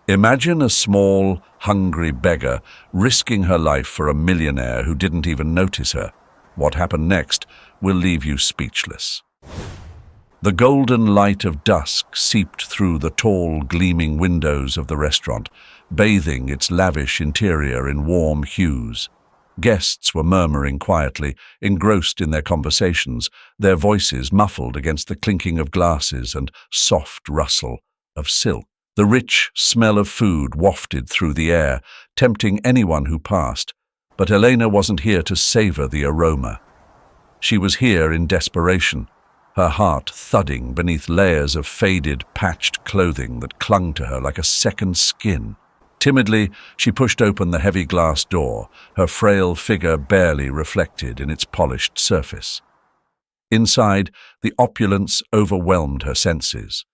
Imagine a small, hungry beggar risking her life for a millionaire who didn't even notice her. What happened next will leave you speechless. The golden light of dusk seeped through the tall, gleaming windows of the restaurant, bathing its lavish interior in warm hues. Guests were murmuring quietly, engrossed in their conversations, their voices muffled against the clinking of glasses and soft rustle of silk. The rich smell of food wafted through the air, tempting anyone who passed, but Elena wasn't here to savor the aroma. She was here in desperation, her heart thudding beneath layers of faded, patched clothing that clung to her like a second skin. Timidly, she pushed open the heavy glass door, her frail figure barely reflected in its polished surface. Inside, the opulence overwhelmed her senses.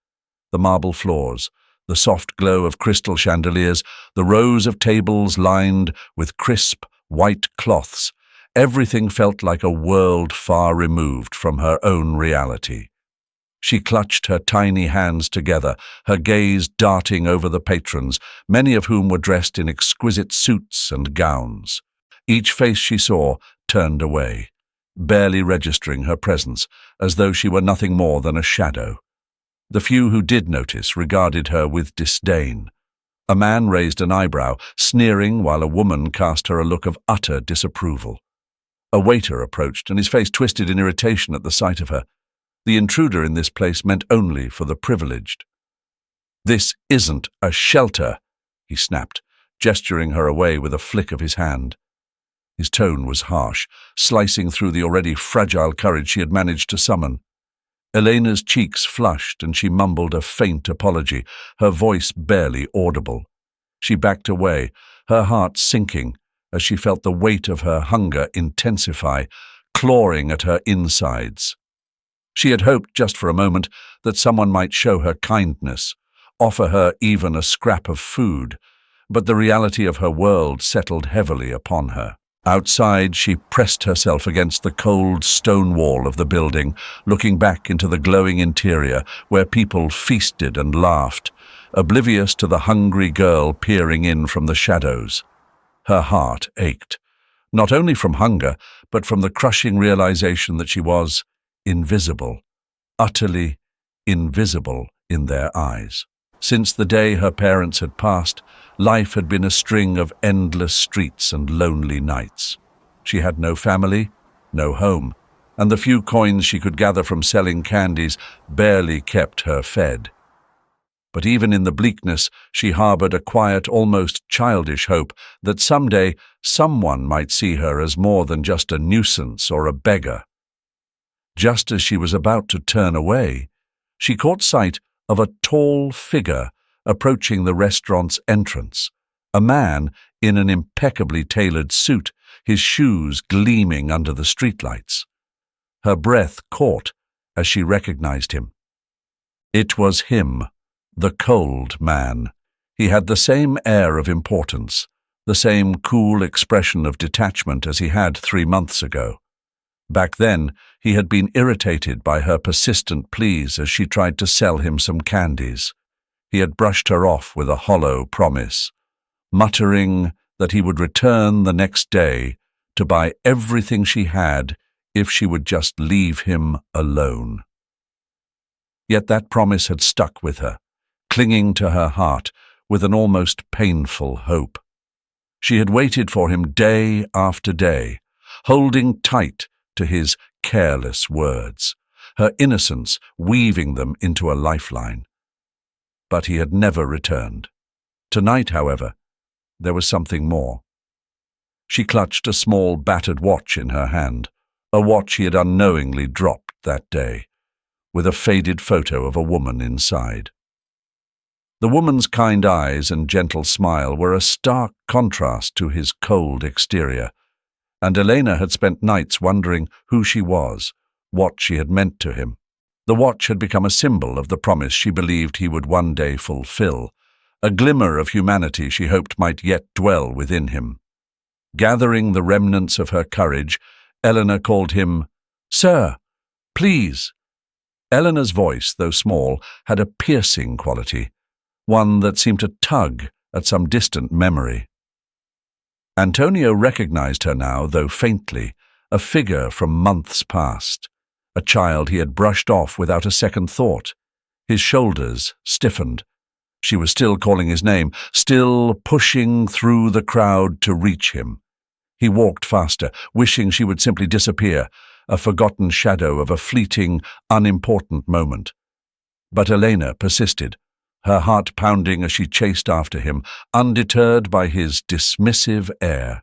The marble floors, the soft glow of crystal chandeliers, the rows of tables lined with crisp, white cloths, everything felt like a world far removed from her own reality. She clutched her tiny hands together, her gaze darting over the patrons, many of whom were dressed in exquisite suits and gowns. Each face she saw turned away, barely registering her presence, as though she were nothing more than a shadow. The few who did notice regarded her with disdain. A man raised an eyebrow, sneering, while a woman cast her a look of utter disapproval. A waiter approached, and his face twisted in irritation at the sight of her. The intruder in this place meant only for the privileged. "This isn't a shelter," he snapped, gesturing her away with a flick of his hand. His tone was harsh, slicing through the already fragile courage she had managed to summon. Elena's cheeks flushed and she mumbled a faint apology, her voice barely audible. She backed away, her heart sinking as she felt the weight of her hunger intensify, clawing at her insides. She had hoped just for a moment that someone might show her kindness, offer her even a scrap of food, but the reality of her world settled heavily upon her. Outside, she pressed herself against the cold stone wall of the building, looking back into the glowing interior where people feasted and laughed, oblivious to the hungry girl peering in from the shadows. Her heart ached, not only from hunger, but from the crushing realization that she was invisible, utterly invisible in their eyes. Since the day her parents had passed, life had been a string of endless streets and lonely nights. She had no family, no home, and the few coins she could gather from selling candies barely kept her fed. But even in the bleakness, she harbored a quiet, almost childish hope that someday someone might see her as more than just a nuisance or a beggar. Just as she was about to turn away, she caught sight of a tall figure approaching the restaurant's entrance, a man in an impeccably tailored suit, his shoes gleaming under the streetlights. Her breath caught as she recognized him. It was him, the cold man. He had the same air of importance, the same cool expression of detachment as he had 3 months ago. Back then, he had been irritated by her persistent pleas as she tried to sell him some candies. He had brushed her off with a hollow promise, muttering that he would return the next day to buy everything she had if she would just leave him alone. Yet that promise had stuck with her, clinging to her heart with an almost painful hope. She had waited for him day after day, holding tight to his careless words, her innocence weaving them into a lifeline. But he had never returned. Tonight, however, there was something more. She clutched a small battered watch in her hand, a watch he had unknowingly dropped that day, with a faded photo of a woman inside. The woman's kind eyes and gentle smile were a stark contrast to his cold exterior, and Elena had spent nights wondering who she was, what she had meant to him. The watch had become a symbol of the promise she believed he would one day fulfill, a glimmer of humanity she hoped might yet dwell within him. Gathering the remnants of her courage, Eleanor called him, "Sir, please." Eleanor's voice, though small, had a piercing quality, one that seemed to tug at some distant memory. Antonio recognized her now, though faintly, a figure from months past, a child he had brushed off without a second thought. His shoulders stiffened. She was still calling his name, still pushing through the crowd to reach him. He walked faster, wishing she would simply disappear, a forgotten shadow of a fleeting, unimportant moment. But Elena persisted, her heart pounding as she chased after him, undeterred by his dismissive air.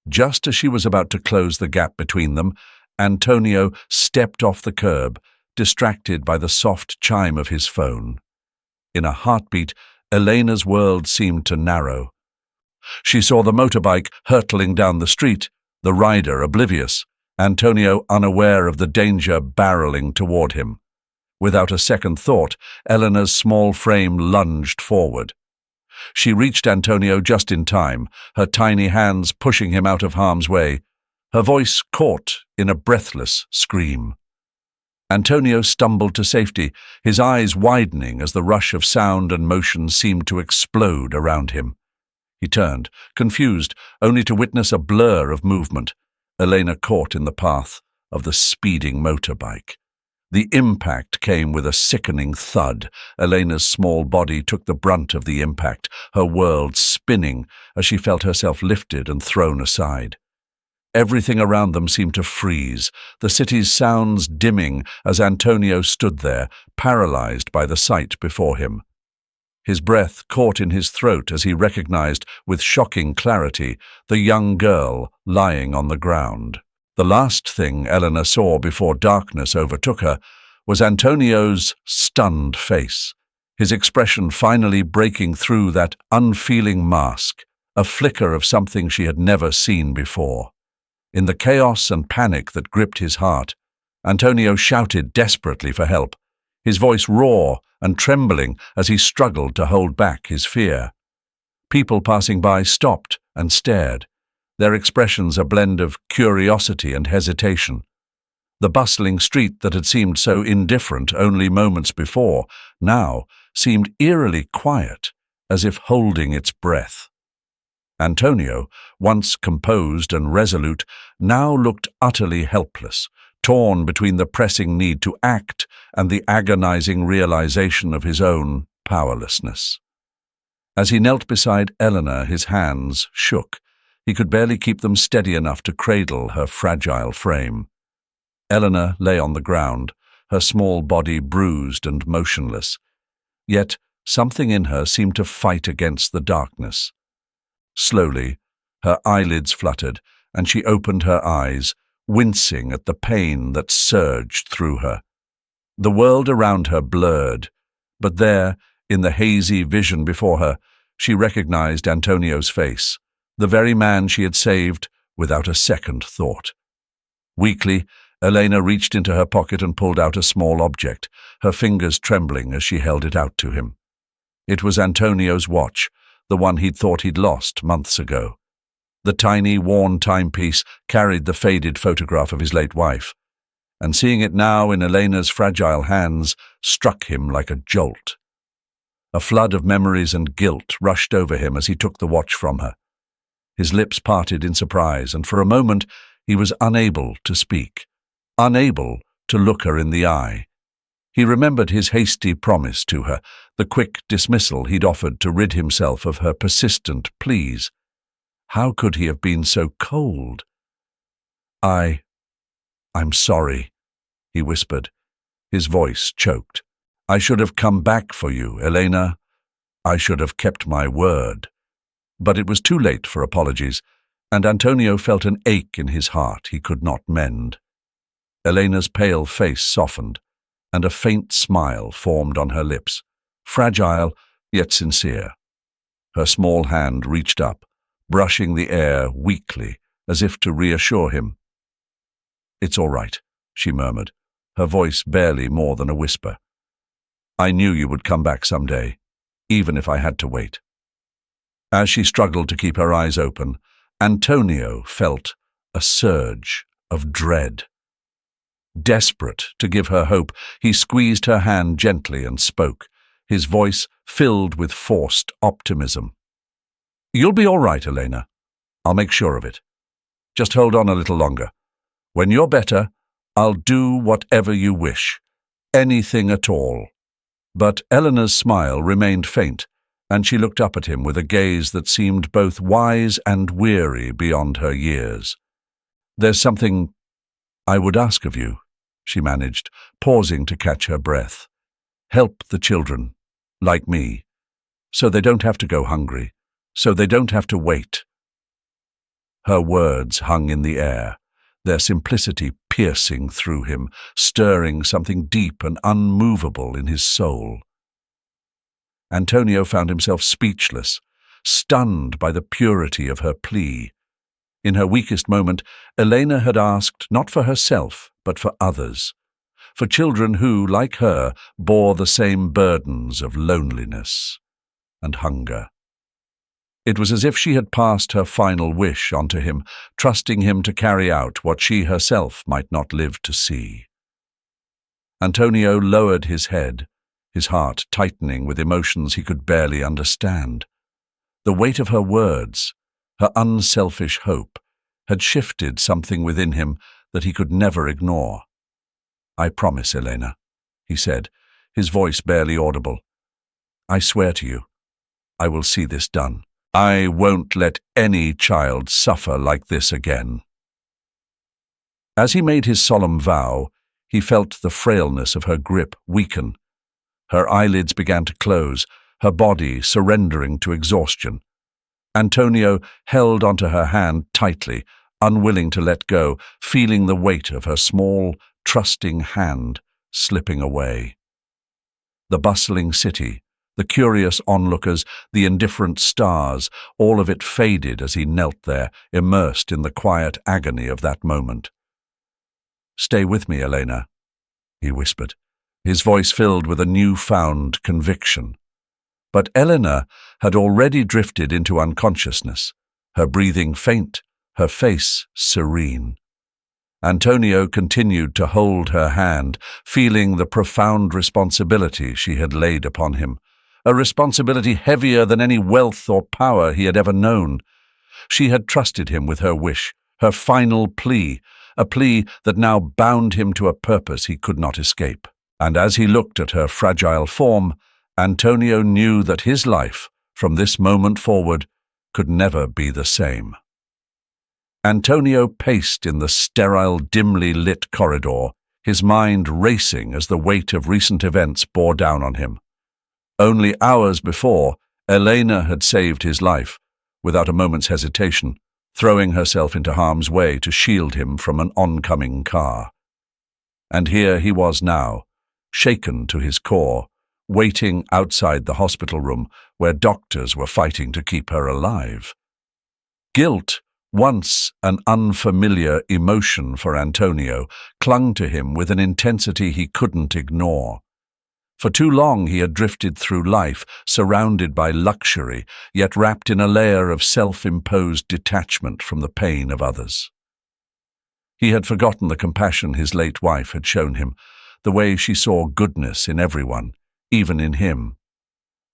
Just as she was about to close the gap between them, Antonio stepped off the curb, distracted by the soft chime of his phone. In a heartbeat, Elena's world seemed to narrow. She saw the motorbike hurtling down the street, the rider oblivious, Antonio unaware of the danger barreling toward him. Without a second thought, Elena's small frame lunged forward. She reached Antonio just in time, her tiny hands pushing him out of harm's way, her voice caught in a breathless scream. Antonio stumbled to safety, his eyes widening as the rush of sound and motion seemed to explode around him. He turned, confused, only to witness a blur of movement, Elena caught in the path of the speeding motorbike. The impact came with a sickening thud. Elena's small body took the brunt of the impact, her world spinning as she felt herself lifted and thrown aside. Everything around them seemed to freeze, the city's sounds dimming as Antonio stood there, paralyzed by the sight before him. His breath caught in his throat as he recognized, with shocking clarity, the young girl lying on the ground. The last thing Elena saw before darkness overtook her was Antonio's stunned face, his expression finally breaking through that unfeeling mask, a flicker of something she had never seen before. In the chaos and panic that gripped his heart, Antonio shouted desperately for help, his voice raw and trembling as he struggled to hold back his fear. People passing by stopped and stared, their expressions a blend of curiosity and hesitation. The bustling street that had seemed so indifferent only moments before now seemed eerily quiet, as if holding its breath. Antonio, once composed and resolute, now looked utterly helpless, torn between the pressing need to act and the agonizing realization of his own powerlessness. As he knelt beside Eleanor, his hands shook. He could barely keep them steady enough to cradle her fragile frame. Eleanor lay on the ground, her small body bruised and motionless. Yet something in her seemed to fight against the darkness. Slowly, her eyelids fluttered, and she opened her eyes, wincing at the pain that surged through her. The world around her blurred, but there, in the hazy vision before her, she recognized Antonio's face, the very man she had saved without a second thought. Weakly, Elena reached into her pocket and pulled out a small object, her fingers trembling as she held it out to him. It was Antonio's watch, the one he'd thought he'd lost months ago. The tiny, worn timepiece carried the faded photograph of his late wife, and seeing it now in Elena's fragile hands struck him like a jolt. A flood of memories and guilt rushed over him as he took the watch from her. His lips parted in surprise, and for a moment he was unable to speak, unable to look her in the eye. He remembered his hasty promise to her, the quick dismissal he'd offered to rid himself of her persistent pleas. How could he have been so cold? I'm sorry," he whispered, his voice choked. "I should have come back for you, Elena. I should have kept my word." But it was too late for apologies, and Antonio felt an ache in his heart he could not mend. Elena's pale face softened, and a faint smile formed on her lips, fragile yet sincere. Her small hand reached up, brushing the air weakly, as if to reassure him. "It's all right," she murmured, her voice barely more than a whisper. "I knew you would come back someday, even if I had to wait." As she struggled to keep her eyes open, Antonio felt a surge of dread. Desperate to give her hope, he squeezed her hand gently and spoke, his voice filled with forced optimism. "You'll be all right, Elena. I'll make sure of it. Just hold on a little longer. When you're better, I'll do whatever you wish. Anything at all." But Eleanor's smile remained faint, and she looked up at him with a gaze that seemed both wise and weary beyond her years. "There's something I would ask of you," she managed, pausing to catch her breath. "Help the children, like me, so they don't have to go hungry, so they don't have to wait." Her words hung in the air, their simplicity piercing through him, stirring something deep and unmovable in his soul. Antonio found himself speechless, stunned by the purity of her plea. In her weakest moment, Elena had asked not for herself, but for others, for children who, like her, bore the same burdens of loneliness and hunger. It was as if she had passed her final wish onto him, trusting him to carry out what she herself might not live to see. Antonio lowered his head, his heart tightening with emotions he could barely understand. The weight of her words, her unselfish hope, had shifted something within him that he could never ignore. "I promise, Elena," he said, his voice barely audible. "I swear to you, I will see this done. I won't let any child suffer like this again." As he made his solemn vow, he felt the frailness of her grip weaken. Her eyelids began to close, her body surrendering to exhaustion. Antonio held onto her hand tightly, unwilling to let go, feeling the weight of her small, trusting hand slipping away. The bustling city, the curious onlookers, the indifferent stars, all of it faded as he knelt there, immersed in the quiet agony of that moment. "Stay with me, Elena," he whispered, his voice filled with a newfound conviction. But Elena had already drifted into unconsciousness, her breathing faint, her face serene. Antonio continued to hold her hand, feeling the profound responsibility she had laid upon him, a responsibility heavier than any wealth or power he had ever known. She had trusted him with her wish, her final plea, a plea that now bound him to a purpose he could not escape. And as he looked at her fragile form, Antonio knew that his life, from this moment forward, could never be the same. Antonio paced in the sterile, dimly lit corridor, his mind racing as the weight of recent events bore down on him. Only hours before, Elena had saved his life, without a moment's hesitation, throwing herself into harm's way to shield him from an oncoming car. And here he was now, shaken to his core, waiting outside the hospital room where doctors were fighting to keep her alive. Guilt, once an unfamiliar emotion for Antonio, clung to him with an intensity he couldn't ignore. For too long he had drifted through life, surrounded by luxury, yet wrapped in a layer of self-imposed detachment from the pain of others. He had forgotten the compassion his late wife had shown him, the way she saw goodness in everyone, even in him.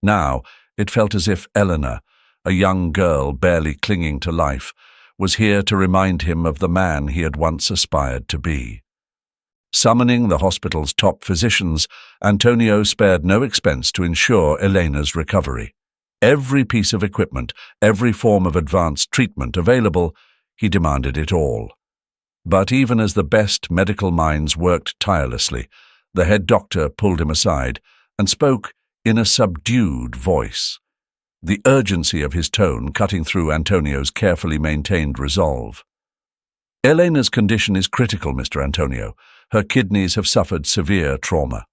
Now it felt as if Eleanor, a young girl barely clinging to life, was here to remind him of the man he had once aspired to be. Summoning the hospital's top physicians, Antonio spared no expense to ensure Elena's recovery. Every piece of equipment, every form of advanced treatment available, he demanded it all. But even as the best medical minds worked tirelessly, the head doctor pulled him aside and spoke in a subdued voice, the urgency of his tone cutting through Antonio's carefully maintained resolve. "Elena's condition is critical, Mr. Antonio. Her kidneys have suffered severe trauma.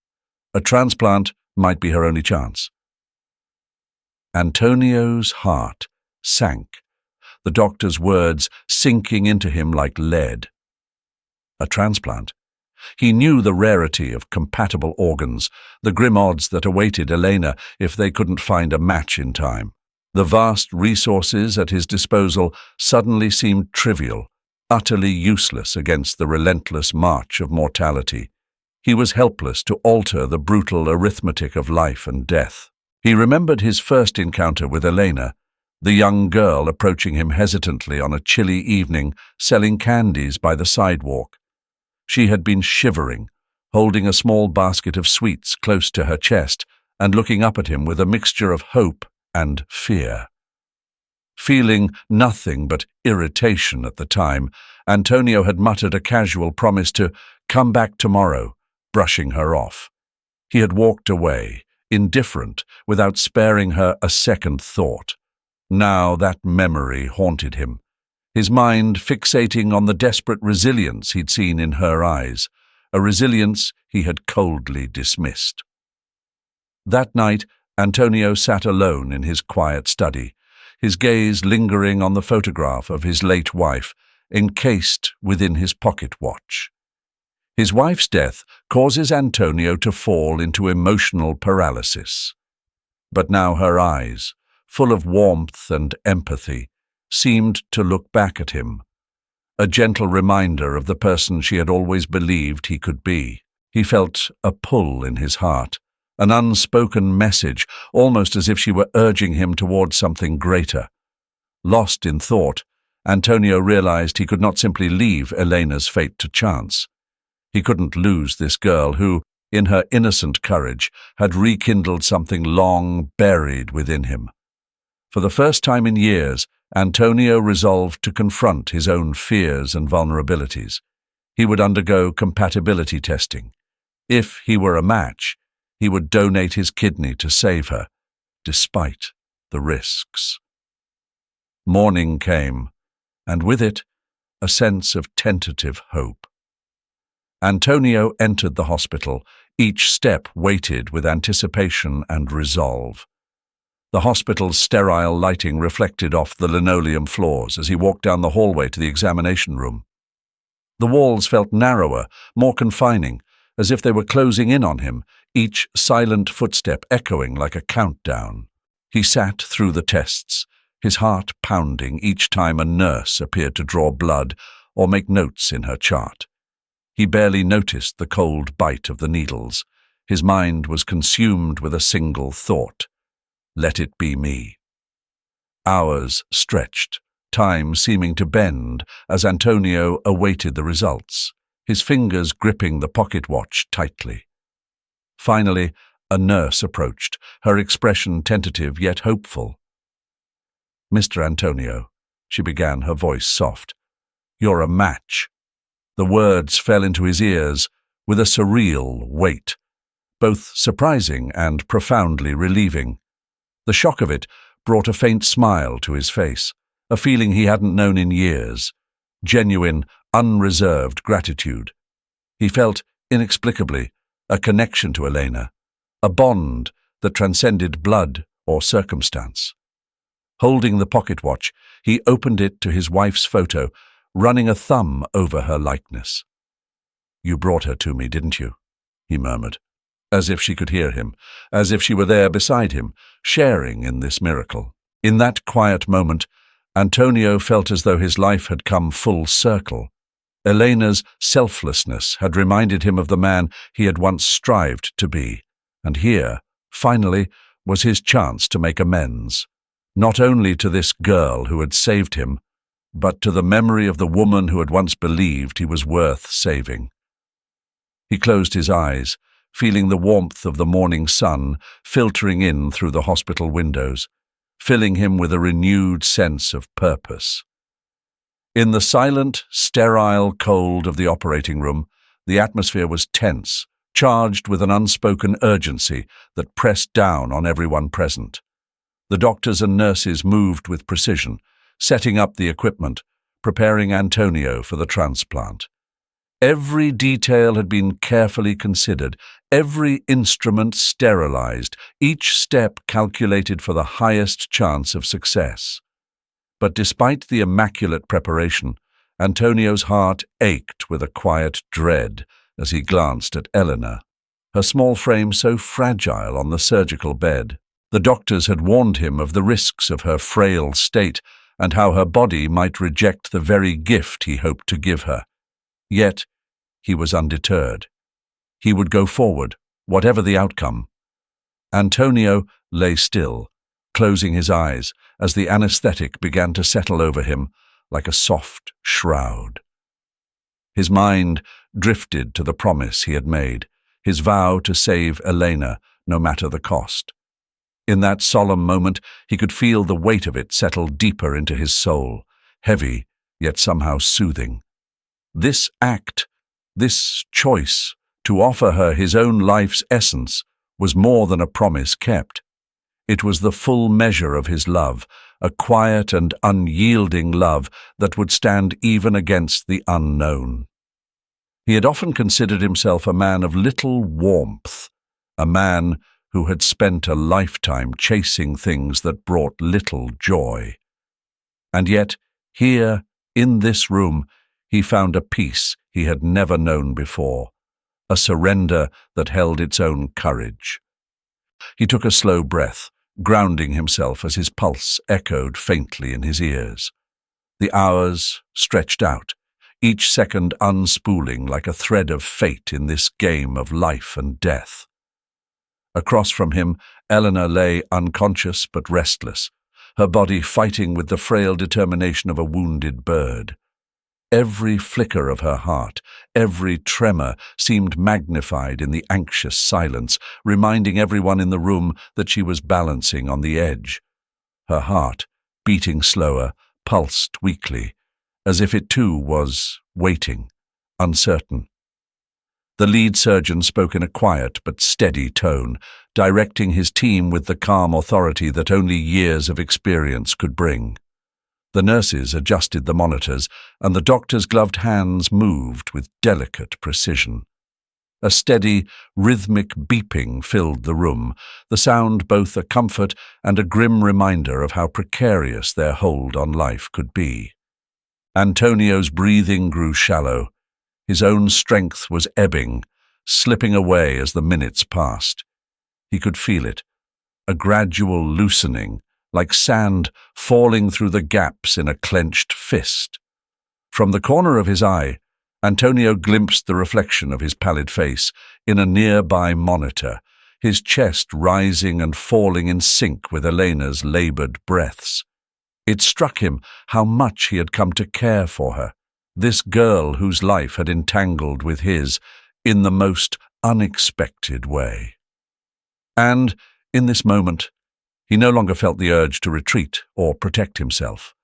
A transplant might be her only chance." Antonio's heart sank, the doctor's words sinking into him like lead. A transplant? He knew the rarity of compatible organs, the grim odds that awaited Elena if they couldn't find a match in time. The vast resources at his disposal suddenly seemed trivial, utterly useless against the relentless march of mortality. He was helpless to alter the brutal arithmetic of life and death. He remembered his first encounter with Elena, the young girl approaching him hesitantly on a chilly evening, selling candies by the sidewalk. She had been shivering, holding a small basket of sweets close to her chest and looking up at him with a mixture of hope and fear. Feeling nothing but irritation at the time, Antonio had muttered a casual promise to come back tomorrow, brushing her off. He had walked away, indifferent, without sparing her a second thought. Now that memory haunted him, his mind fixating on the desperate resilience he'd seen in her eyes, a resilience he had coldly dismissed. That night, Antonio sat alone in his quiet study, his gaze lingering on the photograph of his late wife, encased within his pocket watch. His wife's death causes Antonio to fall into emotional paralysis. But now her eyes, full of warmth and empathy, seemed to look back at him, a gentle reminder of the person she had always believed he could be. He felt a pull in his heart, an unspoken message, almost as if she were urging him towards something greater. Lost in thought, Antonio realized he could not simply leave Elena's fate to chance. He couldn't lose this girl who, in her innocent courage, had rekindled something long buried within him. For the first time in years, Antonio resolved to confront his own fears and vulnerabilities. He would undergo compatibility testing. If he were a match, he would donate his kidney to save her, despite the risks. Morning came, and with it, a sense of tentative hope. Antonio entered the hospital, each step weighted with anticipation and resolve. The hospital's sterile lighting reflected off the linoleum floors as he walked down the hallway to the examination room. The walls felt narrower, more confining, as if they were closing in on him, each silent footstep echoing like a countdown. He sat through the tests, his heart pounding each time a nurse appeared to draw blood or make notes in her chart. He barely noticed the cold bite of the needles. His mind was consumed with a single thought: let it be me. Hours stretched, time seeming to bend as Antonio awaited the results, his fingers gripping the pocket watch tightly. Finally, a nurse approached, her expression tentative yet hopeful. "Mr. Antonio," she began, her voice soft, "you're a match." The words fell into his ears with a surreal weight, both surprising and profoundly relieving. The shock of it brought a faint smile to his face, a feeling he hadn't known in years, genuine, unreserved gratitude. He felt, inexplicably, a connection to Elena, a bond that transcended blood or circumstance. Holding the pocket watch, he opened it to his wife's photo, running a thumb over her likeness. "You brought her to me, didn't you?" he murmured, as if she could hear him, as if she were there beside him, sharing in this miracle. In that quiet moment, Antonio felt as though his life had come full circle. Elena's selflessness had reminded him of the man he had once strived to be, and here, finally, was his chance to make amends, not only to this girl who had saved him, but to the memory of the woman who had once believed he was worth saving. He closed his eyes, feeling the warmth of the morning sun filtering in through the hospital windows, filling him with a renewed sense of purpose. In the silent, sterile cold of the operating room, the atmosphere was tense, charged with an unspoken urgency that pressed down on everyone present. The doctors and nurses moved with precision, setting up the equipment, preparing Antonio for the transplant. Every detail had been carefully considered, every instrument sterilized, each step calculated for the highest chance of success. But despite the immaculate preparation, Antonio's heart ached with a quiet dread as he glanced at Eleanor, her small frame so fragile on the surgical bed. The doctors had warned him of the risks of her frail state and how her body might reject the very gift he hoped to give her. Yet he was undeterred. He would go forward, whatever the outcome. Antonio lay still, closing his eyes as the anesthetic began to settle over him like a soft shroud. His mind drifted to the promise he had made, his vow to save Elena no matter the cost. In that solemn moment, he could feel the weight of it settle deeper into his soul, heavy yet somehow soothing. This act, this choice to offer her his own life's essence, was more than a promise kept. It was the full measure of his love, a quiet and unyielding love that would stand even against the unknown. He had often considered himself a man of little warmth, a man who had spent a lifetime chasing things that brought little joy. And yet, here, in this room, he found a peace he had never known before, a surrender that held its own courage. He took a slow breath, grounding himself as his pulse echoed faintly in his ears. The hours stretched out, each second unspooling like a thread of fate in this game of life and death. Across from him, Eleanor lay unconscious but restless, her body fighting with the frail determination of a wounded bird. Every flicker of her heart, every tremor seemed magnified in the anxious silence, reminding everyone in the room that she was balancing on the edge. Her heart, beating slower, pulsed weakly, as if it too was waiting, uncertain. The lead surgeon spoke in a quiet but steady tone, directing his team with the calm authority that only years of experience could bring. The nurses adjusted the monitors, and the doctor's gloved hands moved with delicate precision. A steady, rhythmic beeping filled the room, the sound both a comfort and a grim reminder of how precarious their hold on life could be. Antonio's breathing grew shallow. His own strength was ebbing, slipping away as the minutes passed. He could feel it, a gradual loosening, like sand falling through the gaps in a clenched fist. From the corner of his eye, Antonio glimpsed the reflection of his pallid face in a nearby monitor, his chest rising and falling in sync with Elena's labored breaths. It struck him how much he had come to care for her, this girl whose life had entangled with his in the most unexpected way. And, in this moment, he no longer felt the urge to retreat or protect himself.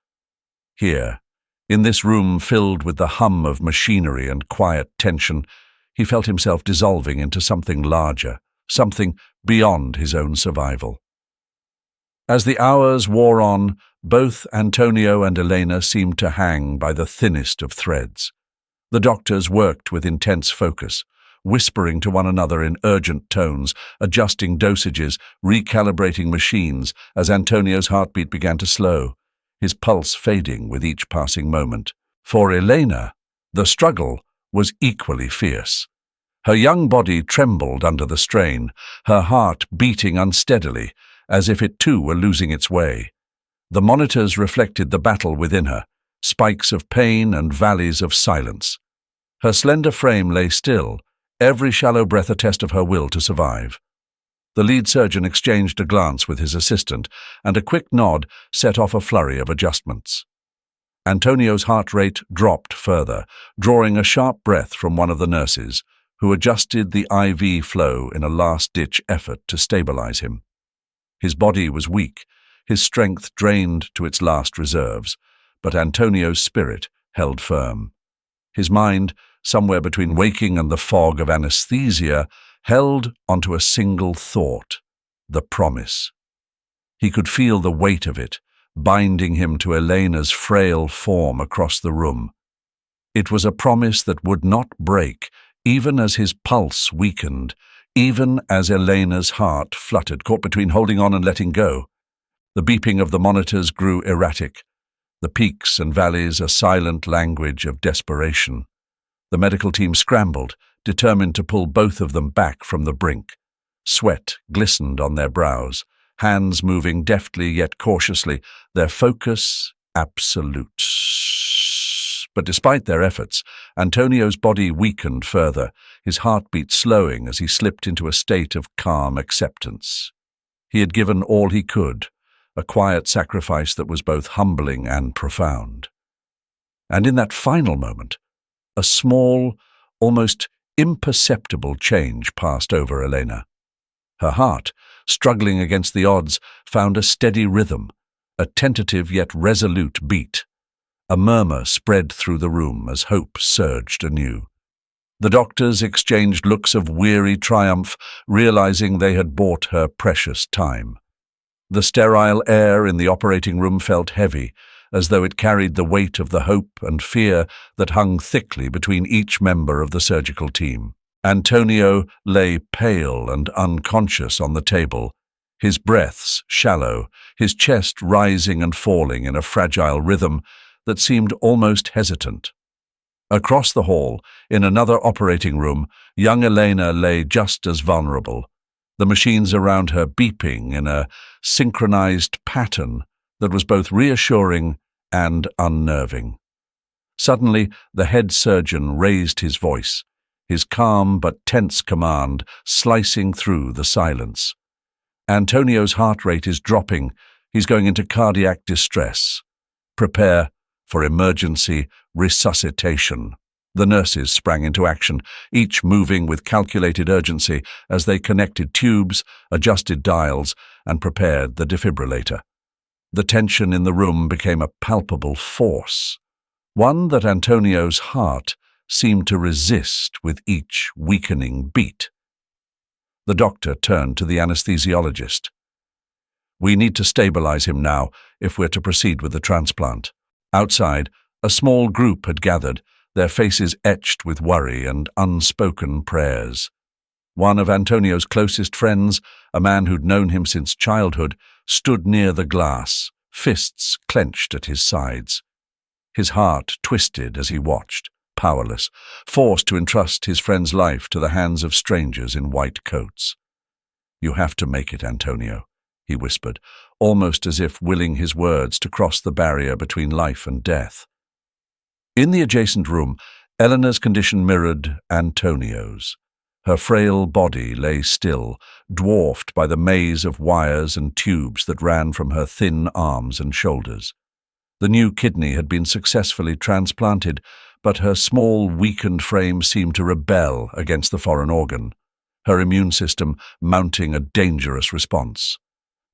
Here, in this room filled with the hum of machinery and quiet tension, he felt himself dissolving into something larger, something beyond his own survival. As the hours wore on, both Antonio and Elena seemed to hang by the thinnest of threads. The doctors worked with intense focus, whispering to one another in urgent tones, adjusting dosages, recalibrating machines as Antonio's heartbeat began to slow, his pulse fading with each passing moment. For Elena, the struggle was equally fierce. Her young body trembled under the strain, her heart beating unsteadily, as if it too were losing its way. The monitors reflected the battle within her, spikes of pain and valleys of silence. Her slender frame lay still, every shallow breath a test of her will to survive. The lead surgeon exchanged a glance with his assistant, and a quick nod set off a flurry of adjustments. Antonio's heart rate dropped further, drawing a sharp breath from one of the nurses, who adjusted the IV flow in a last-ditch effort to stabilize him. His body was weak, his strength drained to its last reserves, but Antonio's spirit held firm. His mind, somewhere between waking and the fog of anesthesia, held onto a single thought, the promise. He could feel the weight of it, binding him to Elena's frail form across the room. It was a promise that would not break, even as his pulse weakened, even as Elena's heart fluttered, caught between holding on and letting go. The beeping of the monitors grew erratic, the peaks and valleys a silent language of desperation. The medical team scrambled, determined to pull both of them back from the brink. Sweat glistened on their brows, hands moving deftly yet cautiously, their focus absolute. But despite their efforts, Antonio's body weakened further, his heartbeat slowing as he slipped into a state of calm acceptance. He had given all he could, a quiet sacrifice that was both humbling and profound. And in that final moment, a small, almost imperceptible change passed over Elena. Her heart, struggling against the odds, found a steady rhythm, a tentative yet resolute beat. A murmur spread through the room as hope surged anew. The doctors exchanged looks of weary triumph, realizing they had bought her precious time. The sterile air in the operating room felt heavy, as though it carried the weight of the hope and fear that hung thickly between each member of the surgical team. Antonio lay pale and unconscious on the table, his breaths shallow, his chest rising and falling in a fragile rhythm that seemed almost hesitant. Across the hall, in another operating room, young Elena lay just as vulnerable, the machines around her beeping in a synchronized pattern that was both reassuring and unnerving. Suddenly, the head surgeon raised his voice, his calm but tense command slicing through the silence. Antonio's heart rate is dropping. He's going into cardiac distress. Prepare for emergency resuscitation. The nurses sprang into action, each moving with calculated urgency as they connected tubes, adjusted dials, and prepared the defibrillator. The tension in the room became a palpable force, one that Antonio's heart seemed to resist with each weakening beat. The doctor turned to the anesthesiologist. "We need to stabilize him now if we're to proceed with the transplant." Outside, a small group had gathered, their faces etched with worry and unspoken prayers. One of Antonio's closest friends, a man who'd known him since childhood, stood near the glass, fists clenched at his sides. His heart twisted as he watched, powerless, forced to entrust his friend's life to the hands of strangers in white coats. "You have to make it, Antonio," he whispered, almost as if willing his words to cross the barrier between life and death. In the adjacent room, Eleanor's condition mirrored Antonio's. Her frail body lay still, dwarfed by the maze of wires and tubes that ran from her thin arms and shoulders. The new kidney had been successfully transplanted, but her small, weakened frame seemed to rebel against the foreign organ, her immune system mounting a dangerous response.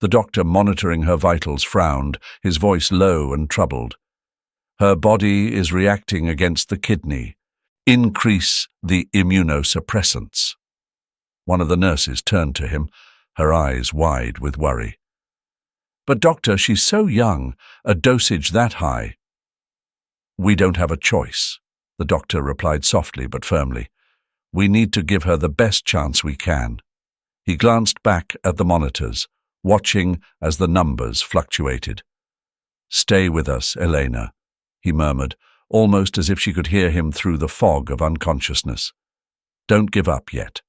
The doctor, monitoring her vitals, frowned, his voice low and troubled. "Her body is reacting against the kidney. Increase the immunosuppressants." One of the nurses turned to him, her eyes wide with worry. "But doctor, she's so young, a dosage that high." "We don't have a choice," the doctor replied softly but firmly. "We need to give her the best chance we can." He glanced back at the monitors, watching as the numbers fluctuated. "Stay with us, Elena," he murmured, almost as if she could hear him through the fog of unconsciousness. "Don't give up yet."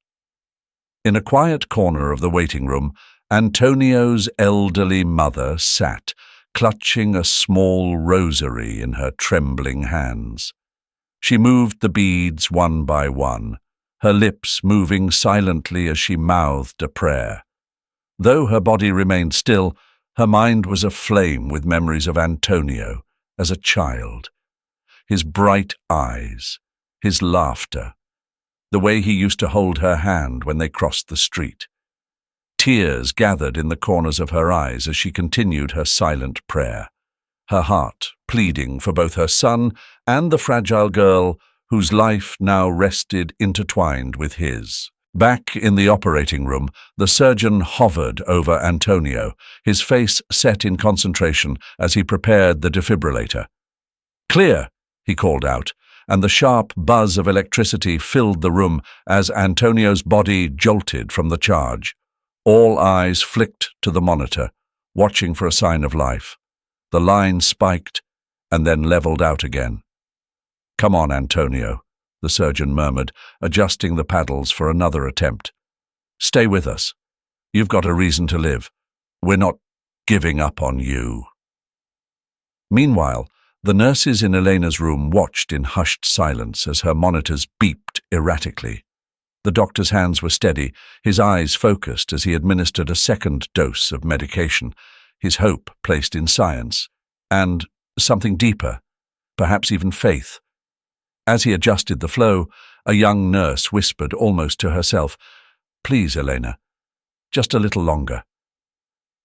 In a quiet corner of the waiting room, Antonio's elderly mother sat, clutching a small rosary in her trembling hands. She moved the beads one by one, her lips moving silently as she mouthed a prayer. Though her body remained still, her mind was aflame with memories of Antonio as a child. His bright eyes, his laughter, the way he used to hold her hand when they crossed the street. Tears gathered in the corners of her eyes as she continued her silent prayer, her heart pleading for both her son and the fragile girl whose life now rested intertwined with his. Back in the operating room, the surgeon hovered over Antonio, his face set in concentration as he prepared the defibrillator. "Clear," he called out, and the sharp buzz of electricity filled the room as Antonio's body jolted from the charge. All eyes flicked to the monitor, watching for a sign of life. The line spiked and then leveled out again. "Come on, Antonio," the surgeon murmured, adjusting the paddles for another attempt. "Stay with us. You've got a reason to live. We're not giving up on you." Meanwhile, the nurses in Elena's room watched in hushed silence as her monitors beeped erratically. The doctor's hands were steady, his eyes focused as he administered a second dose of medication, his hope placed in science, and something deeper, perhaps even faith. As he adjusted the flow, a young nurse whispered almost to herself, "Please, Elena, just a little longer."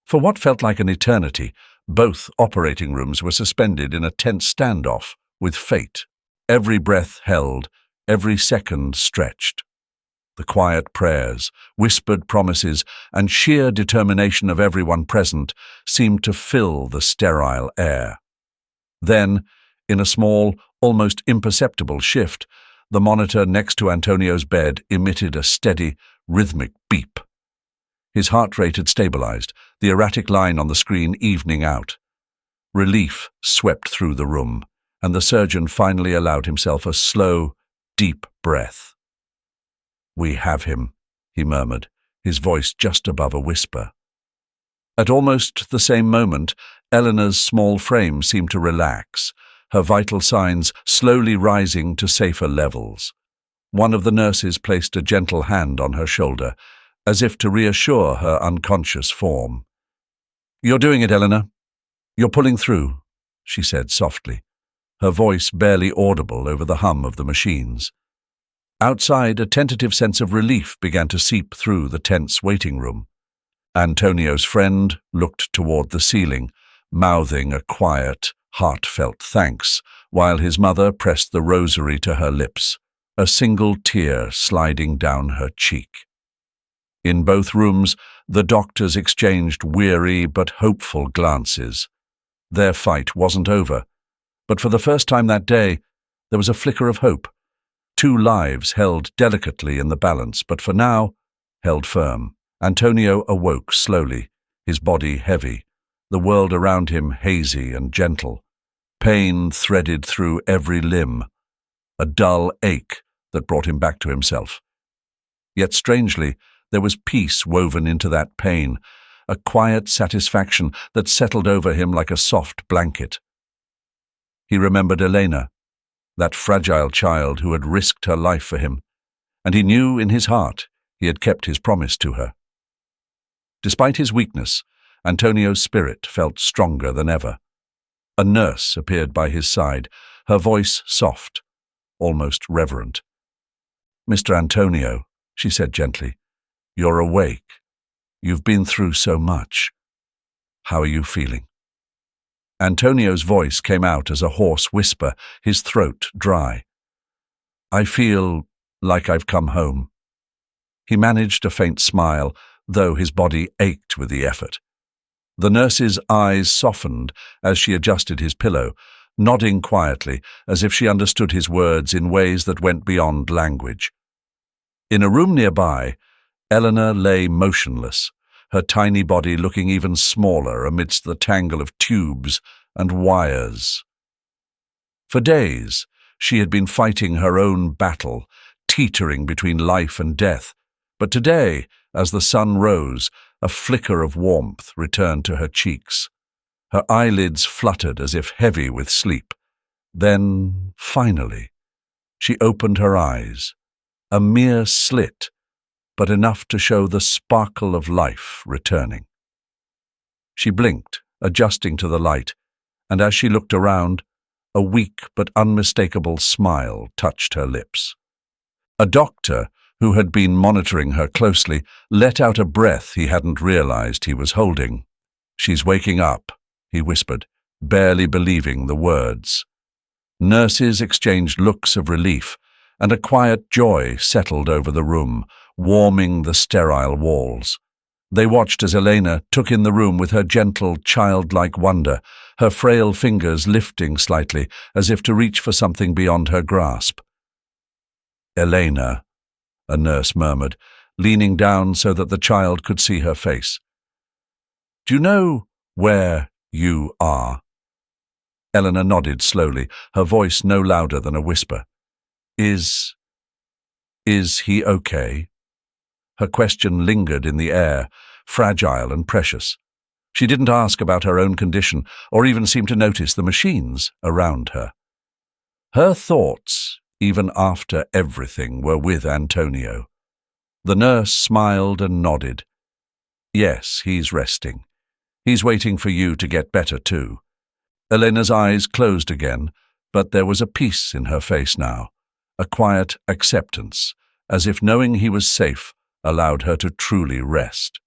For what felt like an eternity, both operating rooms were suspended in a tense standoff with fate. Every breath held, every second stretched. The quiet prayers, whispered promises, and sheer determination of everyone present seemed to fill the sterile air. Then, in a small, almost imperceptible shift, the monitor next to Antonio's bed emitted a steady, rhythmic beep. His heart rate had stabilized, the erratic line on the screen evening out. Relief swept through the room, and the surgeon finally allowed himself a slow, deep breath. "We have him," he murmured, his voice just above a whisper. At almost the same moment, Eleanor's small frame seemed to relax, her vital signs slowly rising to safer levels. One of the nurses placed a gentle hand on her shoulder, as if to reassure her unconscious form. "You're doing it, Eleanor. You're pulling through," she said softly, her voice barely audible over the hum of the machines. Outside, a tentative sense of relief began to seep through the tense waiting room. Antonio's friend looked toward the ceiling, mouthing a quiet, heartfelt thanks, while his mother pressed the rosary to her lips, a single tear sliding down her cheek. In both rooms, the doctors exchanged weary but hopeful glances. Their fight wasn't over, but for the first time that day, there was a flicker of hope. Two lives held delicately in the balance, but for now, held firm. Antonio awoke slowly, his body heavy, the world around him hazy and gentle. Pain threaded through every limb, a dull ache that brought him back to himself. Yet strangely, there was peace woven into that pain, a quiet satisfaction that settled over him like a soft blanket. He remembered Elena, that fragile child who had risked her life for him, and he knew in his heart he had kept his promise to her. Despite his weakness, Antonio's spirit felt stronger than ever. A nurse appeared by his side, her voice soft, almost reverent. "Mr. Antonio," she said gently, "you're awake. You've been through so much. How are you feeling?" Antonio's voice came out as a hoarse whisper, his throat dry. "I feel like I've come home." He managed a faint smile, though his body ached with the effort. The nurse's eyes softened as she adjusted his pillow, nodding quietly as if she understood his words in ways that went beyond language. In a room nearby, Eleanor lay motionless, her tiny body looking even smaller amidst the tangle of tubes and wires. For days, she had been fighting her own battle, teetering between life and death, but today, as the sun rose, a flicker of warmth returned to her cheeks. Her eyelids fluttered as if heavy with sleep. Then, finally, she opened her eyes, a mere slit, but enough to show the sparkle of life returning. She blinked, adjusting to the light, and as she looked around, a weak but unmistakable smile touched her lips. A doctor, who had been monitoring her closely, let out a breath he hadn't realized he was holding. "She's waking up," he whispered, barely believing the words. Nurses exchanged looks of relief, and a quiet joy settled over the room, warming the sterile walls. They watched as Elena took in the room with her gentle, childlike wonder, her frail fingers lifting slightly as if to reach for something beyond her grasp. "Elena," a nurse murmured, leaning down so that the child could see her face. "Do you know where you are?" Eleanor nodded slowly, her voice no louder than a whisper. Is he okay?" Her question lingered in the air, fragile and precious. She didn't ask about her own condition, or even seem to notice the machines around her. Her thoughts, even after everything, were with Antonio. The nurse smiled and nodded. Yes, he's resting. He's waiting for you to get better too. Elena's eyes closed again, but there was a peace in her face now, a quiet acceptance, as if knowing he was safe allowed her to truly rest.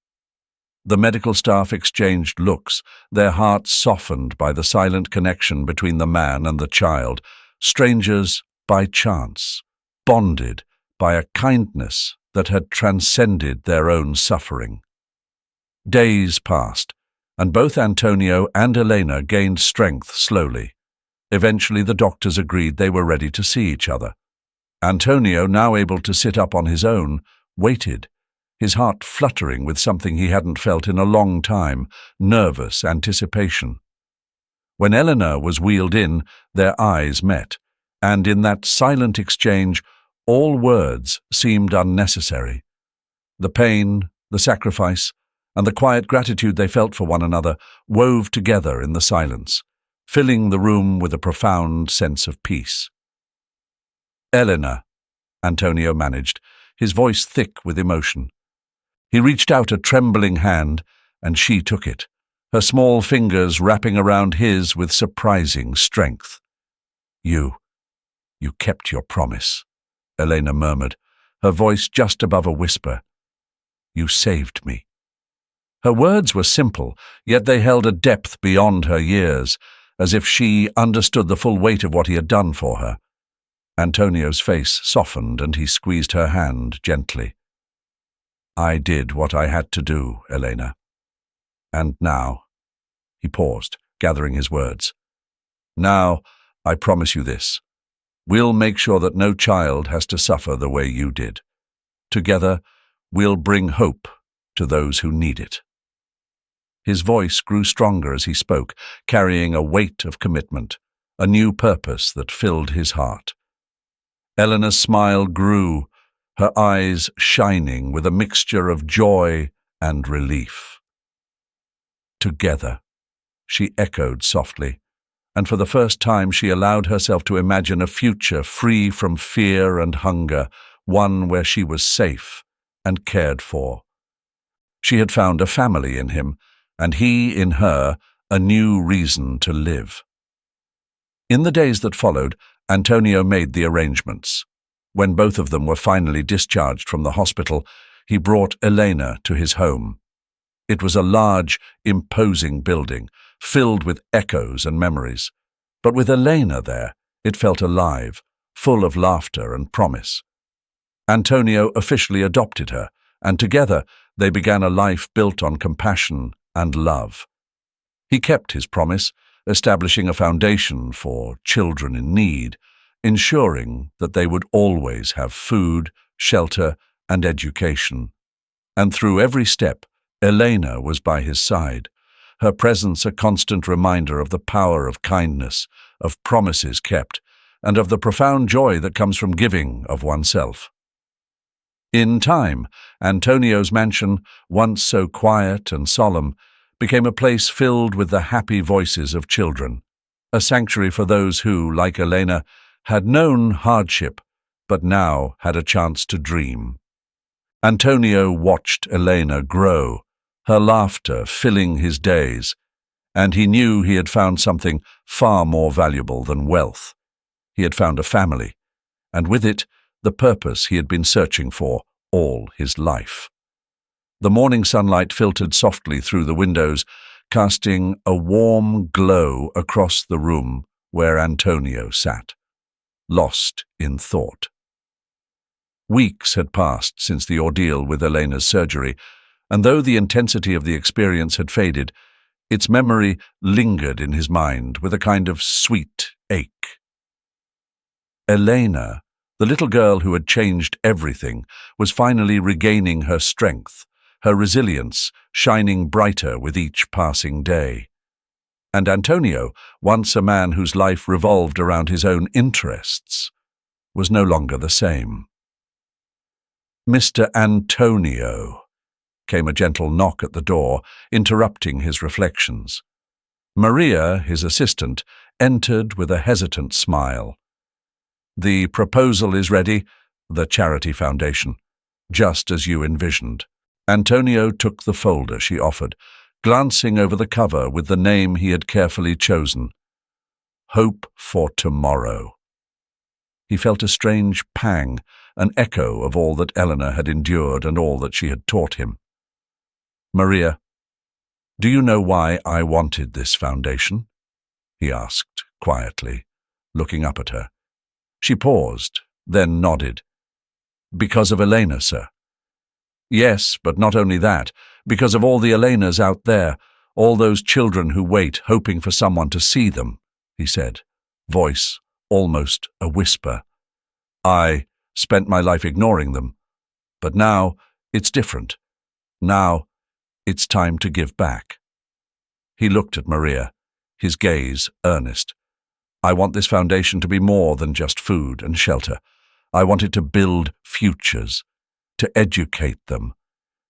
The medical staff exchanged looks, their hearts softened by the silent connection between the man and the child, strangers by chance, bonded by a kindness that had transcended their own suffering. Days passed, and both Antonio and Elena gained strength slowly. Eventually the doctors agreed they were ready to see each other. Antonio, now able to sit up on his own, waited, his heart fluttering with something he hadn't felt in a long time, nervous anticipation. When Elena was wheeled in, their eyes met, and in that silent exchange, all words seemed unnecessary. The pain, the sacrifice, and the quiet gratitude they felt for one another wove together in the silence, filling the room with a profound sense of peace. "Elena," Antonio managed, his voice thick with emotion. He reached out a trembling hand, and she took it, her small fingers wrapping around his with surprising strength. You kept your promise," Elena murmured, her voice just above a whisper. "You saved me." Her words were simple, yet they held a depth beyond her years, as if she understood the full weight of what he had done for her. Antonio's face softened and he squeezed her hand gently. "I did what I had to do, Elena. And now," he paused, gathering his words, "now I promise you this. We'll make sure that no child has to suffer the way you did. Together, we'll bring hope to those who need it." His voice grew stronger as he spoke, carrying a weight of commitment, a new purpose that filled his heart. Elena's smile grew, her eyes shining with a mixture of joy and relief. "Together," she echoed softly, and for the first time she allowed herself to imagine a future free from fear and hunger, one where she was safe and cared for. She had found a family in him, and he in her a new reason to live. In the days that followed, Antonio made the arrangements. When both of them were finally discharged from the hospital, he brought Elena to his home. It was a large, imposing building, filled with echoes and memories. But with Elena there, it felt alive, full of laughter and promise. Antonio officially adopted her, and together they began a life built on compassion and love. He kept his promise, establishing a foundation for children in need, ensuring that they would always have food, shelter, and education. And through every step, Elena was by his side, her presence a constant reminder of the power of kindness, of promises kept, and of the profound joy that comes from giving of oneself. In time, Antonio's mansion, once so quiet and solemn, became a place filled with the happy voices of children, a sanctuary for those who, like Elena, had known hardship, but now had a chance to dream. Antonio watched Elena grow, her laughter filling his days, and he knew he had found something far more valuable than wealth. He had found a family, and with it, the purpose he had been searching for all his life. The morning sunlight filtered softly through the windows, casting a warm glow across the room where Antonio sat, lost in thought. Weeks had passed since the ordeal with Elena's surgery, and though the intensity of the experience had faded, its memory lingered in his mind with a kind of sweet ache. Elena, the little girl who had changed everything, was finally regaining her strength, her resilience shining brighter with each passing day. And Antonio, once a man whose life revolved around his own interests, was no longer the same. "Mr. Antonio," came a gentle knock at the door, interrupting his reflections. Maria, his assistant, entered with a hesitant smile. "The proposal is ready," the Charity Foundation. just as you envisioned. Antonio took the folder she offered, glancing over the cover with the name he had carefully chosen. Hope for Tomorrow. He felt a strange pang, an echo of all that Eleanor had endured and all that she had taught him. Maria, do you know why I wanted this foundation? He asked, quietly, looking up at her. She paused, then nodded. Because of Elena, sir. Yes, but not only that, because of all the Elenas out there, all those children who wait, hoping for someone to see them, he said, voice almost a whisper. I spent my life ignoring them, but now it's different. Now it's time to give back. He looked at Maria, his gaze earnest. I want this foundation to be more than just food and shelter. I want it to build futures, to educate them,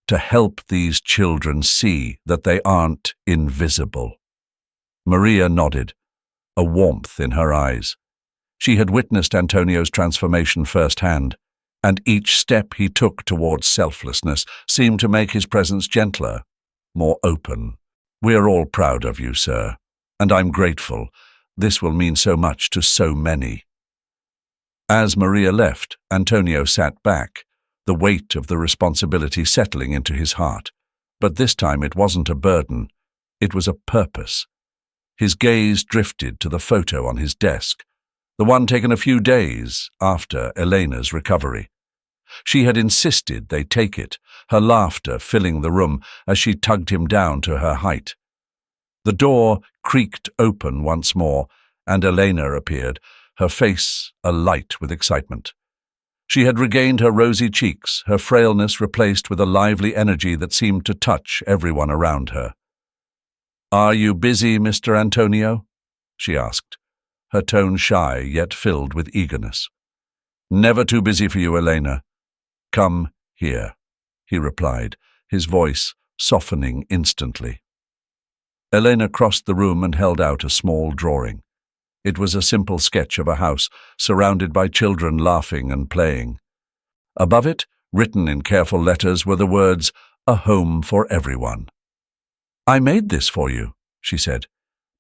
to help these children see that they aren't invisible. Maria nodded, a warmth in her eyes. She had witnessed Antonio's transformation firsthand, and each step he took towards selflessness seemed to make his presence gentler, more open. We are all proud of you, sir, and I'm grateful. This will mean so much to so many. As Maria left, Antonio sat back, the weight of the responsibility settling into his heart. But this time it wasn't a burden, it was a purpose. His gaze drifted to the photo on his desk, the one taken a few days after Elena's recovery. She had insisted they take it, her laughter filling the room as she tugged him down to her height. The door creaked open once more, and Elena appeared, her face alight with excitement. She had regained her rosy cheeks, her frailness replaced with a lively energy that seemed to touch everyone around her. "Are you busy, Mr. Antonio?" she asked, her tone shy yet filled with eagerness. "Never too busy for you, Elena. Come here," he replied, his voice softening instantly. Elena crossed the room and held out a small drawing. It was a simple sketch of a house surrounded by children laughing and playing. Above it, written in careful letters, were the words, "A home for everyone." "I made this for you," she said.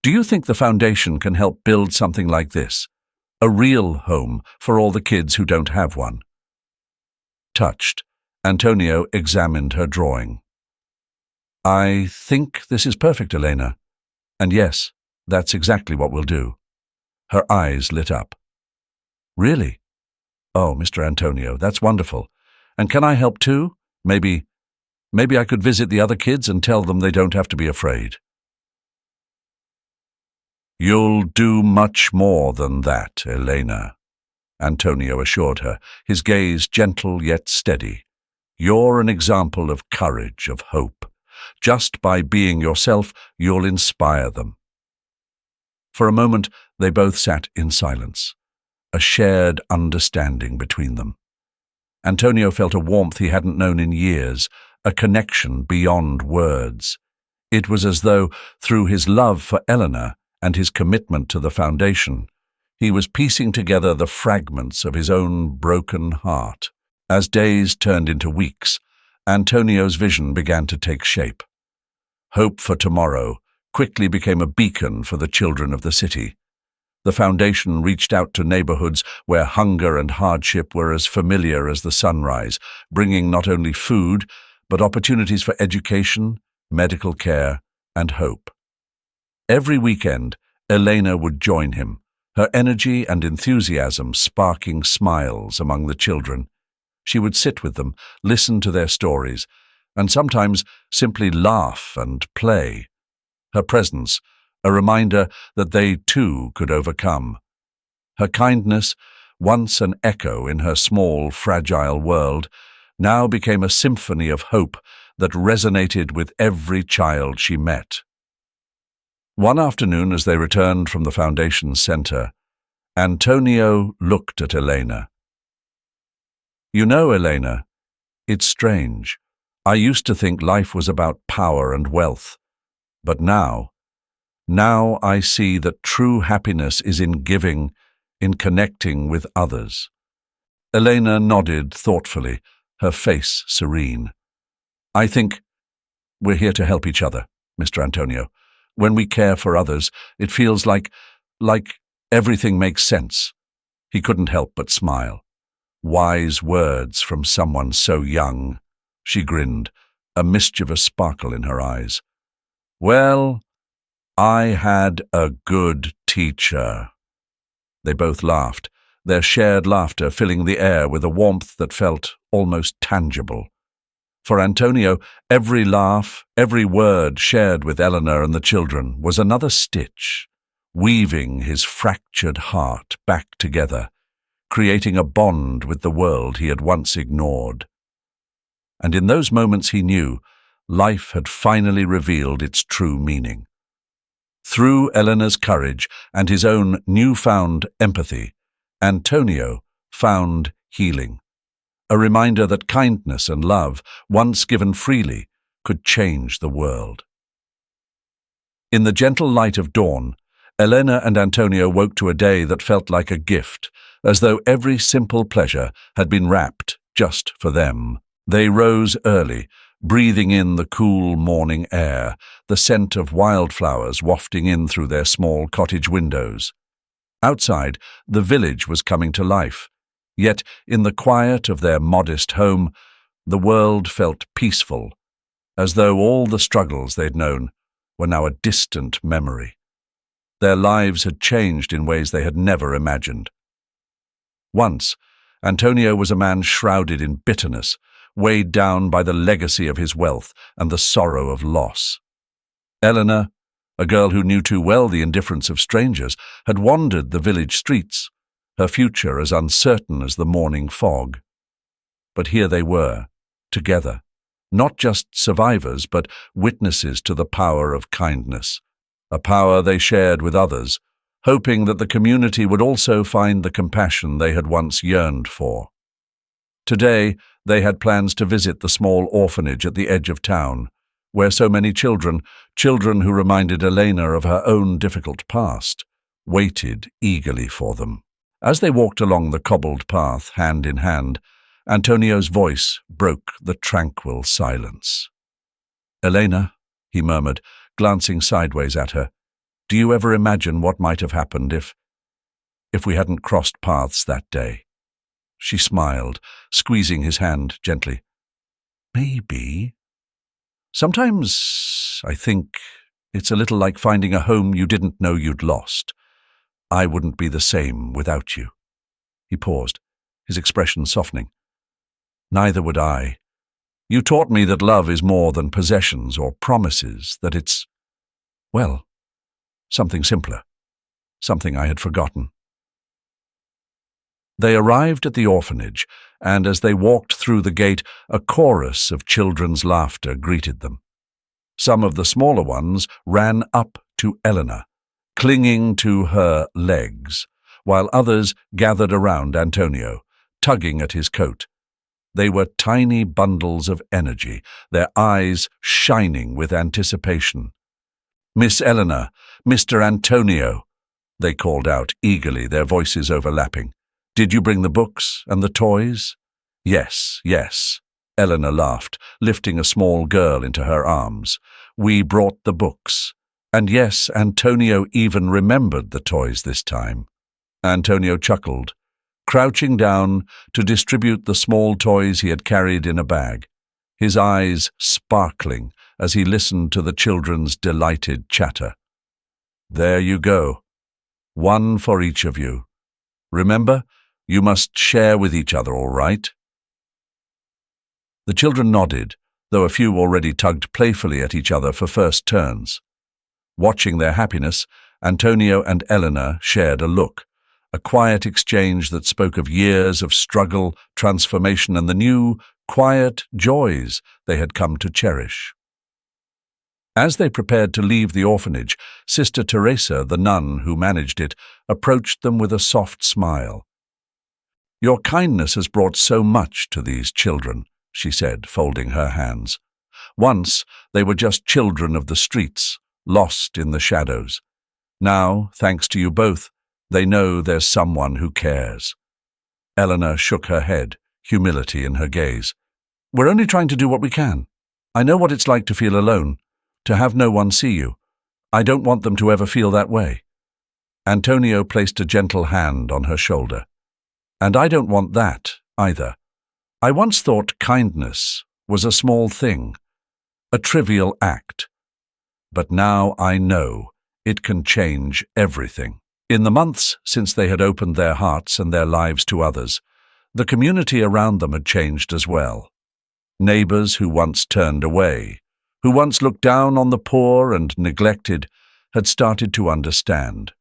"Do you think the foundation can help build something like this? A real home for all the kids who don't have one?" Touched, Antonio examined her drawing. "I think this is perfect, Elena. And yes, that's exactly what we'll do." Her eyes lit up. "Really? Oh, Mr. Antonio, that's wonderful. And can I help too? Maybe I could visit the other kids and tell them they don't have to be afraid." "You'll do much more than that, Elena," Antonio assured her, his gaze gentle yet steady. "You're an example of courage, of hope. Just by being yourself, you'll inspire them." For a moment, they both sat in silence, a shared understanding between them. Antonio felt a warmth he hadn't known in years, a connection beyond words. It was as though, through his love for Eleanor and his commitment to the foundation, he was piecing together the fragments of his own broken heart. As days turned into weeks, Antonio's vision began to take shape. Hope for tomorrow quickly became a beacon for the children of the city. The foundation reached out to neighborhoods where hunger and hardship were as familiar as the sunrise, bringing not only food, but opportunities for education, medical care, and hope. Every weekend, Elena would join him, her energy and enthusiasm sparking smiles among the children. She would sit with them, listen to their stories, and sometimes simply laugh and play. Her presence, a reminder that they too could overcome. Her kindness, once an echo in her small, fragile world, now became a symphony of hope that resonated with every child she met. One afternoon, as they returned from the Foundation's center, Antonio looked at Elena. "You know, Elena, it's strange. I used to think life was about power and wealth, but now I see that true happiness is in giving, in connecting with others." Elena nodded thoughtfully, her face serene. "I think we're here to help each other, Mr. Antonio. When we care for others, it feels like everything makes sense." He couldn't help but smile. Wise words from someone so young. She grinned, a mischievous sparkle in her eyes. "Well, I had a good teacher." They both laughed, their shared laughter filling the air with a warmth that felt almost tangible. For Antonio, every laugh, every word shared with Eleanor and the children was another stitch, weaving his fractured heart back together, creating a bond with the world he had once ignored. And in those moments he knew life had finally revealed its true meaning. Through Eleanor's courage and his own newfound empathy, Antonio found healing, a reminder that kindness and love, once given freely, could change the world. In the gentle light of dawn, Elena and Antonio woke to a day that felt like a gift, as though every simple pleasure had been wrapped just for them. They rose early, breathing in the cool morning air, the scent of wildflowers wafting in through their small cottage windows. Outside, the village was coming to life, yet in the quiet of their modest home, the world felt peaceful, as though all the struggles they'd known were now a distant memory. Their lives had changed in ways they had never imagined. Once, Antonio was a man shrouded in bitterness, weighed down by the legacy of his wealth and the sorrow of loss. Eleanor, a girl who knew too well the indifference of strangers, had wandered the village streets, her future as uncertain as the morning fog. But here they were, together, not just survivors, but witnesses to the power of kindness, a power they shared with others, hoping that the community would also find the compassion they had once yearned for. Today, they had plans to visit the small orphanage at the edge of town, where so many children who reminded Elena of her own difficult past, waited eagerly for them. As they walked along the cobbled path, hand in hand, Antonio's voice broke the tranquil silence. "Elena," he murmured, glancing sideways at her, "do you ever imagine what might have happened if we hadn't crossed paths that day?" She smiled, squeezing his hand gently. "Maybe. Sometimes I think it's a little like finding a home you didn't know you'd lost. I wouldn't be the same without you." He paused, his expression softening. "Neither would I. You taught me that love is more than possessions or promises, that it's, well, something simpler, something I had forgotten." They arrived at the orphanage, and as they walked through the gate, a chorus of children's laughter greeted them. Some of the smaller ones ran up to Eleanor, clinging to her legs, while others gathered around Antonio, tugging at his coat. They were tiny bundles of energy, their eyes shining with anticipation. "Miss Eleanor, Mr. Antonio," they called out eagerly, their voices overlapping. "Did you bring the books and the toys?" "Yes, yes," Eleanor laughed, lifting a small girl into her arms. "We brought the books. And yes, Antonio even remembered the toys this time." Antonio chuckled, crouching down to distribute the small toys he had carried in a bag, his eyes sparkling as he listened to the children's delighted chatter. "There you go. One for each of you. Remember, you must share with each other, all right?" The children nodded, though a few already tugged playfully at each other for first turns. Watching their happiness, Antonio and Eleanor shared a look, a quiet exchange that spoke of years of struggle, transformation, and the new, quiet joys they had come to cherish. As they prepared to leave the orphanage, Sister Teresa, the nun who managed it, approached them with a soft smile. "Your kindness has brought so much to these children," she said, folding her hands. "Once they were just children of the streets, lost in the shadows. Now, thanks to you both, they know there's someone who cares." Eleanor shook her head, humility in her gaze. We're only trying to do what we can. I know what it's like to feel alone, to have no one see you. I don't want them to ever feel that way." Antonio placed a gentle hand on her shoulder. "And I don't want that, either. I once thought kindness was a small thing, a trivial act. But now I know it can change everything." In the months since they had opened their hearts and their lives to others, the community around them had changed as well. Neighbors who once turned away, who once looked down on the poor and neglected, had started to understand.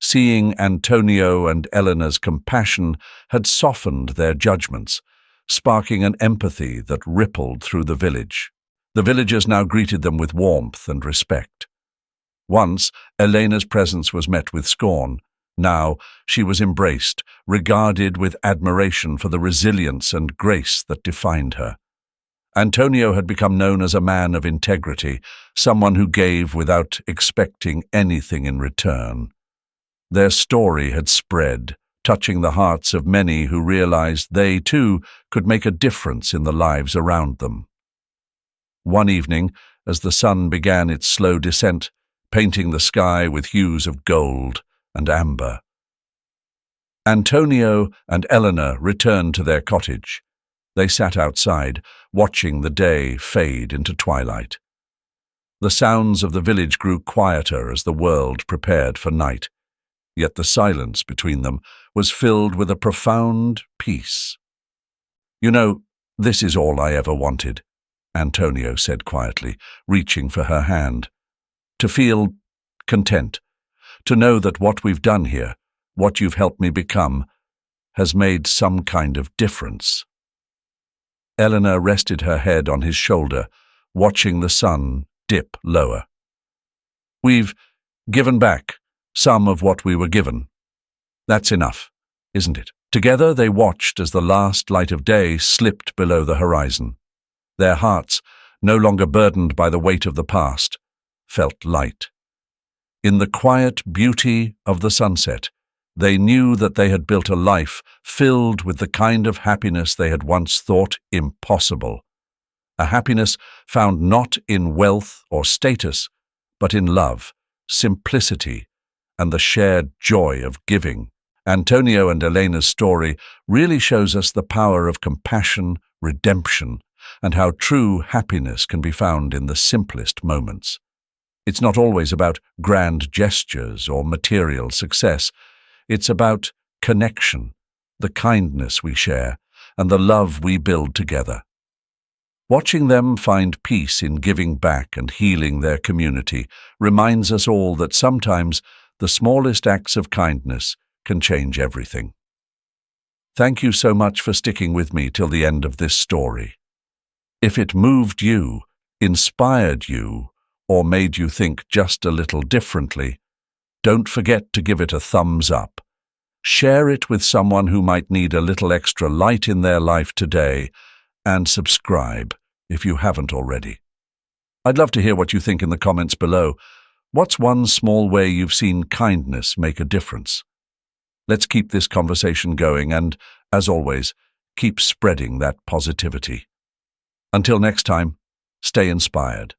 Seeing Antonio and Eleanor's compassion had softened their judgments, sparking an empathy that rippled through the village. The villagers now greeted them with warmth and respect. Once, Elena's presence was met with scorn. Now, she was embraced, regarded with admiration for the resilience and grace that defined her. Antonio had become known as a man of integrity, someone who gave without expecting anything in return. Their story had spread, touching the hearts of many who realized they, too, could make a difference in the lives around them. One evening, as the sun began its slow descent, painting the sky with hues of gold and amber, Antonio and Eleanor returned to their cottage. They sat outside, watching the day fade into twilight. The sounds of the village grew quieter as the world prepared for night, yet the silence between them was filled with a profound peace. "You know, this is all I ever wanted," Antonio said quietly, reaching for her hand. "To feel content, to know that what we've done here, what you've helped me become, has made some kind of difference." Eleanor rested her head on his shoulder, watching the sun dip lower. "We've given back some of what we were given. That's enough, isn't it?" Together they watched as the last light of day slipped below the horizon. Their hearts, no longer burdened by the weight of the past, felt light. In the quiet beauty of the sunset, they knew that they had built a life filled with the kind of happiness they had once thought impossible. A happiness found not in wealth or status, but in love, simplicity, and the shared joy of giving. Antonio and Elena's story really shows us the power of compassion, redemption, and how true happiness can be found in the simplest moments. It's not always about grand gestures or material success. It's about connection, the kindness we share, and the love we build together. Watching them find peace in giving back and healing their community reminds us all that sometimes the smallest acts of kindness can change everything. Thank you so much for sticking with me till the end of this story. If it moved you, inspired you, or made you think just a little differently, don't forget to give it a thumbs up. Share it with someone who might need a little extra light in their life today, and subscribe if you haven't already. I'd love to hear what you think in the comments below. What's one small way you've seen kindness make a difference? Let's keep this conversation going and, as always, keep spreading that positivity. Until next time, stay inspired.